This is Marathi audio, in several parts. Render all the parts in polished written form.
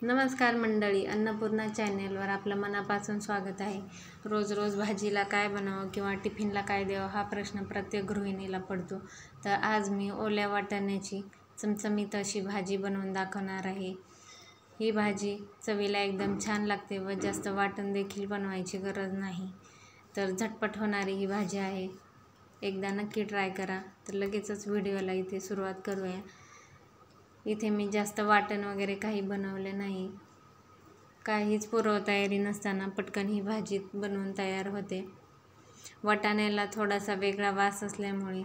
नमस्कार मंडळी, अन्नपूर्णा चॅनेलवर आपलं मनापासून स्वागत आहे। रोज रोज भाजीला काय बनावं किंवा टिफिनला काय द्यावं हा प्रश्न प्रत्येक गृहिणीला पडतो। तर आज मी ओल्या वाटाण्याची चमचमीत अशी भाजी बनवून दाखवणार आहे। ही भाजी चवीला एकदम छान लागते व जास्त वाटण देखील बनवायची गरज नाही। तर झटपट होणारी ही भाजी आहे, एकदा नक्की ट्राय करा। तर लगेचच व्हिडिओला इथे सुरुवात करूया। इथे मी जास्त वाटण वगैरे काही बनवले नाही, काहीच पूर्वतयारी नसताना पटकन ही भाजी बनवून तयार होते। वाटाण्याला थोडासा वेगळा वास असल्यामुळे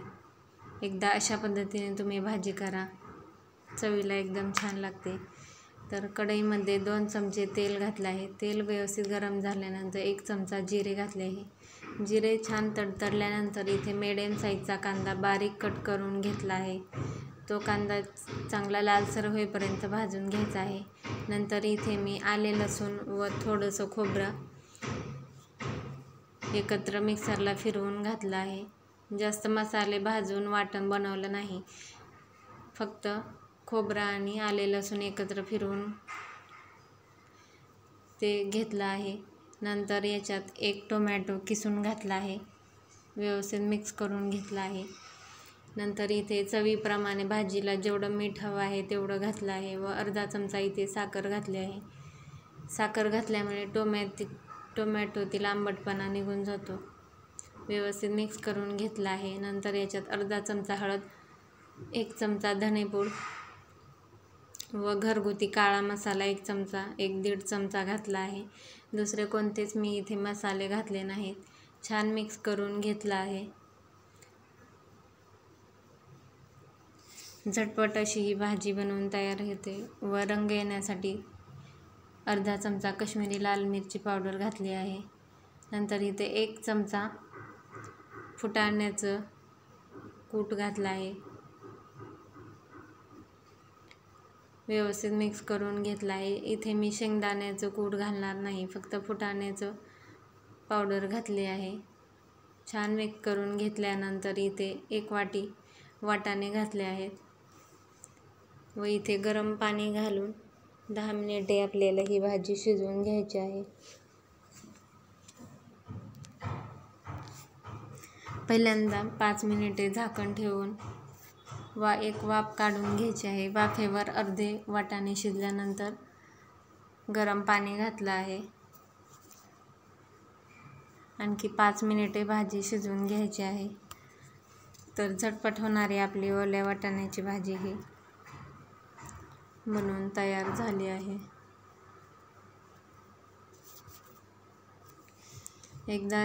एकदा अशा पद्धतीने तुम्ही भाजी करा, चवीला एकदम छान लागते। तर कढईमध्ये 2 चमचे तेल घातले आहे। तेल व्यवस्थित गरम झाल्यानंतर 1 चमचा जिरे घातले आहे। जिरे छान तडतडल्यानंतर इथे मीडियम साईजचा कांदा बारीक कट करून घेतला आहे। तो कांदा चांगला लालसर होईपर्यंत भाजून घ्यायचा आहे। नंतर इथे मी आले, लसूण व थोडंसं खोबरं एकत्र मिक्सरला फिरवून घातलं आहे। जास्त मसाले भाजून वाटण बनवलं नाही, फक्त खोबरं आणि आले लसूण एकत्र फिरवून ते घेतलं आहे। नंतर याच्यात 1 टोमॅटो किसून घातला आहे, व्यवस्थित मिक्स करून घेतला आहे। नंतर इथे चवीप्रमाणे भाजीला जेवढं मीठ हवं आहे तेवढं घातलं आहे व अर्धा चमचा इथे साखर घातली आहे। साखर घातल्यामुळे टोमॅटोतील आंबटपणा निघून जातो। व्यवस्थित मिक्स करून घेतला आहे। नंतर याच्यात अर्धा चमचा हळद, 1 चमचा धनेपूड व घरगुती काळा मसाला 1 चमचा, 1-1.5 चमचा घातला आहे। दुसरे कोणतेच मी इथे मसाले घातले नाहीत। छान मिक्स करून घेतला आहे। झटपट अशी ही भाजी बनवून तयार होते व रंग येण्यासाठी अर्धा चमचा काश्मीरी लाल मिरची पावडर घातली आहे। नंतर इथे 1 चमचा फुटाण्याचं कूट घातलं आहे, व्यवस्थित मिक्स करून घेतला आहे। इथे मी शेंगदाण्याचं कूट घालणार नाही, फक्त फुटाण्याचं पावडर घातली आहे। छान मिक्स करून घेतल्यानंतर इथे 1 वाटी वाटाणे घातले आहेत व इथे गरम पाणी घालून 10 मिनिटे आपल्याला ही भाजी शिजवून घ्यायची आहे। पहिल्यांदा 5 मिनिटे झाकण ठेवून एक वाफ काढून घ्यायची आहे। वाफेवर अर्धे वाटाणे शिजल्यानंतर गरम पाणी घातलं आहे। आणखी 5 मिनिटे भाजी शिजवून घ्यायची आहे। तर झटपट होणारी आपली ओल्या वाटाण्याची भाजी ही बनवून तयार झाली आहे। एकदा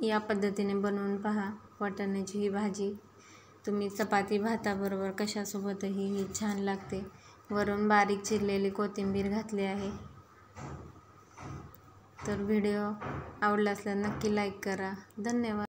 या पद्धतीने बनवून पहा। वाटाण्याची ही भाजी तुम्ही चपाती भाताबरोबर कशासोबतही ही छान लागते। वरून बारीक चिरलेली कोथिंबीर घातली आहे। तर व्हिडिओ आवडला असल्यास नक्की लाईक करा। धन्यवाद।